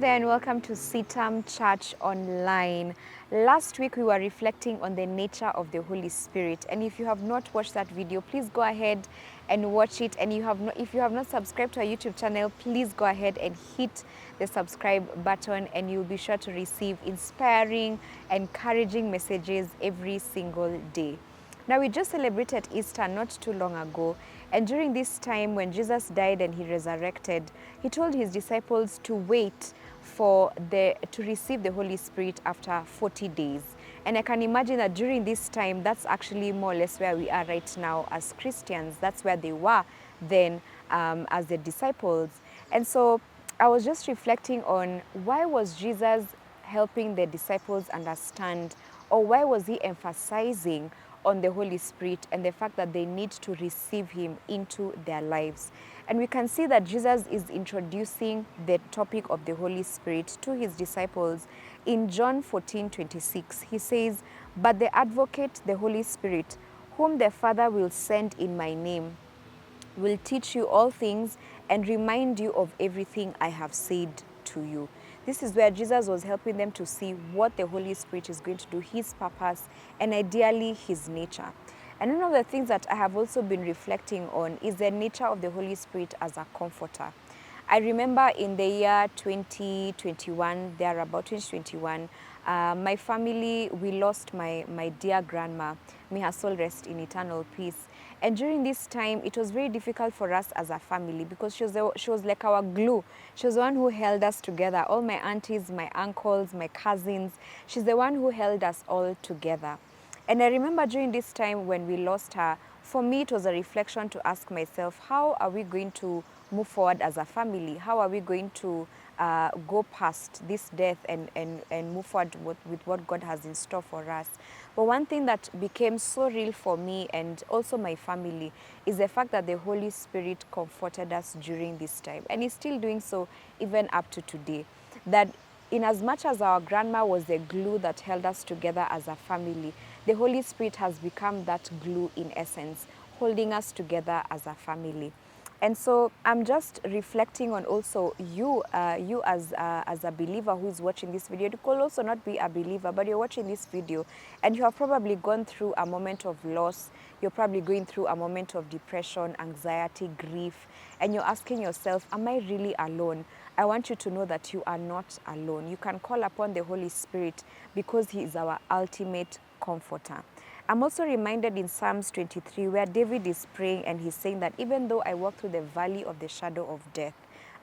there and welcome to CITAM Church Online. Last week we were reflecting on the nature of the Holy Spirit, and if you have not watched that video, please go ahead and watch it. And if you have not subscribed to our YouTube channel, please go ahead and hit the subscribe button, and you'll be sure to receive inspiring, encouraging messages every single day. Now, we just celebrated Easter not too long ago, and during this time when Jesus died and he resurrected, he told his disciples to wait to receive the Holy Spirit after 40 days. And I can imagine that during this time, that's actually more or less where we are right now as Christians. That's where they were then as the disciples. And so I was just reflecting on, why was Jesus helping the disciples understand, or why was he emphasizing on the Holy Spirit and the fact that they need to receive him into their lives? And we can see that Jesus is introducing the topic of the Holy Spirit to his disciples in John 14:26. He says, "But the Advocate, the Holy Spirit, whom the Father will send in my name, will teach you all things and remind you of everything I have said to you." This is where Jesus was helping them to see what the Holy Spirit is going to do, his purpose, and ideally his nature. And one of the things that I have also been reflecting on is the nature of the Holy Spirit as a comforter. I remember in the year 2021, about 2021, my family, we lost my dear grandma. May her soul rest in eternal peace. And during this time, it was very difficult for us as a family because she was like our glue. She was the one who held us together. All my aunties, my uncles, my cousins, she's the one who held us all together. And I remember during this time when we lost her, for me it was a reflection to ask myself, how are we going to move forward as a family? How are we going to go past this death and move forward with what God has in store for us? But one thing that became so real for me and also my family is the fact that the Holy Spirit comforted us during this time, and is still doing so even up to today. That in as much as our grandma was the glue that held us together as a family, the Holy Spirit has become that glue in essence, holding us together as a family. And so I'm just reflecting on also you as a believer who is watching this video. You could also not be a believer, but you're watching this video and you have probably gone through a moment of loss. You're probably going through a moment of depression, anxiety, grief, and you're asking yourself, am I really alone? I want you to know that you are not alone. You can call upon the Holy Spirit because he is our ultimate comforter. I'm also reminded in Psalms 23 where David is praying and he's saying that even though I walk through the valley of the shadow of death,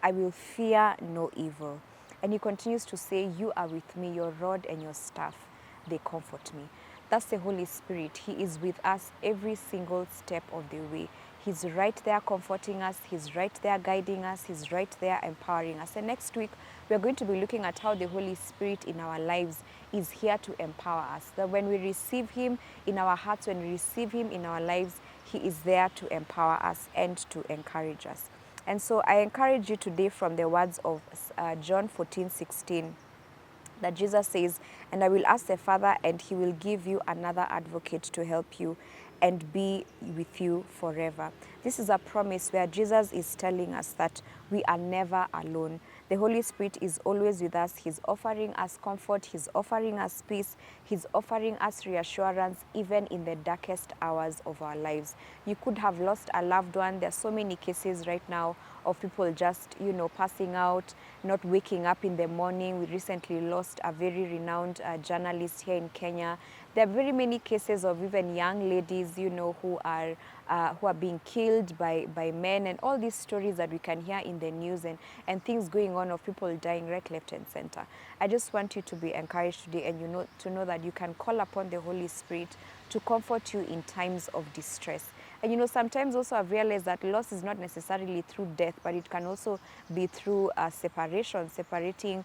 I will fear no evil. And he continues to say, you are with me, your rod and your staff, they comfort me. That's the Holy Spirit. He is with us every single step of the way. He's right there comforting us. He's right there guiding us. He's right there empowering us. And next week, we're going to be looking at how the Holy Spirit in our lives is here to empower us. That when we receive him in our hearts, when we receive him in our lives, he is there to empower us and to encourage us. And so I encourage you today from the words of John 14:16. That Jesus says, and I will ask the Father, and he will give you another advocate to help you and be with you forever. This is a promise where Jesus is telling us that we are never alone. The Holy Spirit is always with us. He's offering us comfort. He's offering us peace. He's offering us reassurance even in the darkest hours of our lives. You could have lost a loved one. There are so many cases right now of people just, passing out, not waking up in the morning. We recently lost a very renowned journalist here in Kenya. There are very many cases of even young ladies, who are being killed by men, and all these stories that we can hear in the news and things going on of people dying right, left, and center. I just want you to be encouraged today and to know that you can call upon the Holy Spirit to comfort you in times of distress. And sometimes also I've realized that loss is not necessarily through death, but it can also be through separation, separating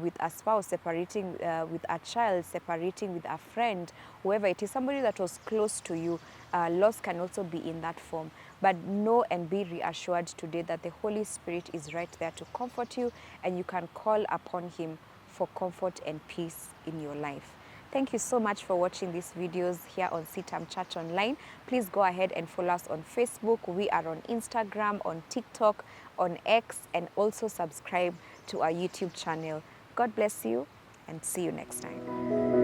with a spouse, separating with a child, separating with a friend, whoever it is, somebody that was close to you. Loss can also be in that form. But know and be reassured today that the Holy Spirit is right there to comfort you, and you can call upon him for comfort and peace in your life. Thank you so much for watching these videos here on CITAM Church Online. Please go ahead and follow us on Facebook. We are on Instagram, on TikTok, on X, and also subscribe to our YouTube channel. God bless you and see you next time.